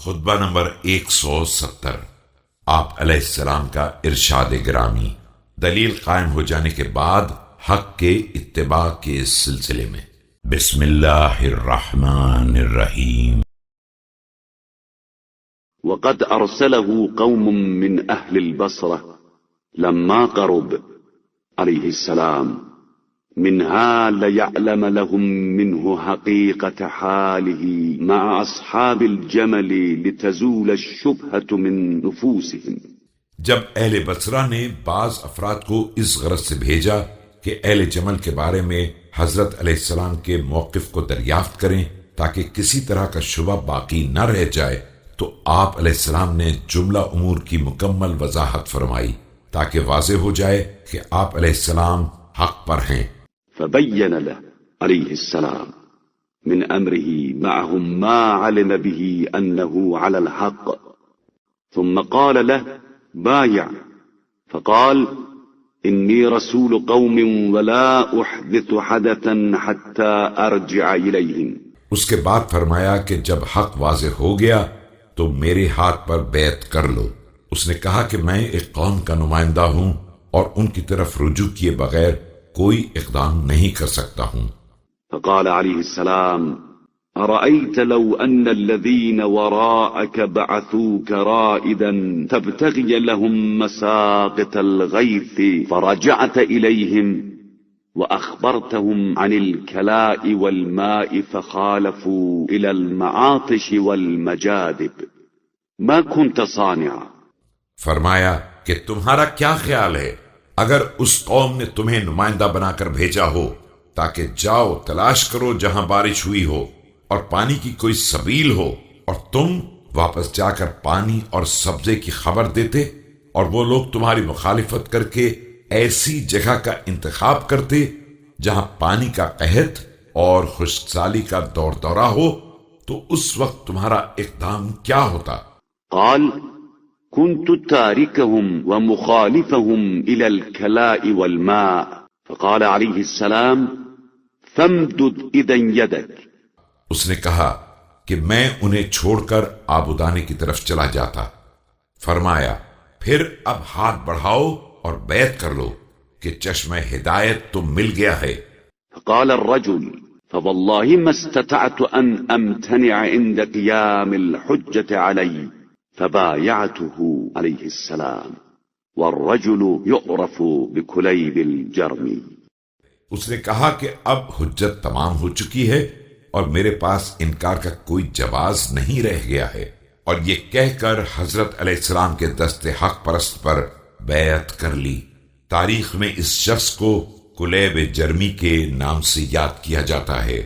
خطبہ نمبر 170۔ آپ علیہ السلام کا ارشاد گرامی دلیل قائم ہو جانے کے بعد حق کے اتباع کے سلسلے میں۔ بسم اللہ الرحمن الرحیم۔ وقد أرسله قوم من أهل البصرة لما قرب عليه السلام منها ليعلم لهم منه حقيقة حاله مع أصحاب الجمل لتزول الشبهة من نفوسهم۔ جب اہل بصرہ نے بعض افراد کو اس غرض سے بھیجا کہ اہل جمل کے بارے میں حضرت علیہ السلام کے موقف کو دریافت کریں تاکہ کسی طرح کا شبہ باقی نہ رہ جائے، تو آپ علیہ السلام نے جملہ امور کی مکمل وضاحت فرمائی تاکہ واضح ہو جائے کہ آپ علیہ السلام حق پر ہیں۔ فبين له عليه السلام من أمره معهم ما علم به أنه على الحق، ثم قال له بايع، فقال إني رسول قوم ولا أحدث حدثا حتى أرجع إليهم۔ اس کے بعد فرمایا کہ جب حق واضح ہو گیا تو میرے ہاتھ پر بیعت کر لو۔ اس نے کہا کہ میں ایک قوم کا نمائندہ ہوں اور ان کی طرف رجوع کیے بغیر کوئی اقدام نہیں کر سکتا ہوں۔ فقال عليه السلام أرأيت لو أن الذين وراءك بعثوك رائدا تبتغي لهم مساقط الغيث فرجعت إليهم وأخبرتهم عن الكلاء والماء فخالفوا إلى المعاطش والمجادب ما كنت صانعا۔ فرمایا کہ تمہارا کیا خیال ہے اگر اس قوم نے تمہیں نمائندہ بنا کر بھیجا ہو تاکہ جاؤ تلاش کرو جہاں بارش ہوئی ہو اور پانی کی کوئی سبیل ہو، اور تم واپس جا کر پانی اور سبزے کی خبر دیتے، اور وہ لوگ تمہاری مخالفت کر کے ایسی جگہ کا انتخاب کرتے جہاں پانی کا قحط اور خشک سالی کا دور دورہ ہو، تو اس وقت تمہارا اقدام کیا ہوتا؟ قال كنت تاركهم ومخالفهم إلى الكلاء والماء، فقال عليه السلام فامدد إذن يدك۔ اس نے کہا کہ میں انہیں چھوڑ کر آبودانی کی طرف چلا جاتا۔ فرمایا پھر اب ہاتھ بڑھاؤ اور بیعت کر لو کہ چشمہ ہدایت تو مل گیا ہے۔ فقال الرجل فوالله ما استطعت أن أمتنع عند قيام الحجة علي، فبايعته عليه السلام والرجل يعرف بكليب الجرمي۔ اس نے کہا کہ اب حجت تمام ہو چکی ہے اور میرے پاس انکار کا کوئی جواز نہیں رہ گیا ہے، اور یہ کہہ کر حضرت علیہ السلام کے دست حق پرست پر بیعت کر لی۔ تاریخ میں اس شخص کو کلیب جرمی کے نام سے یاد کیا جاتا ہے۔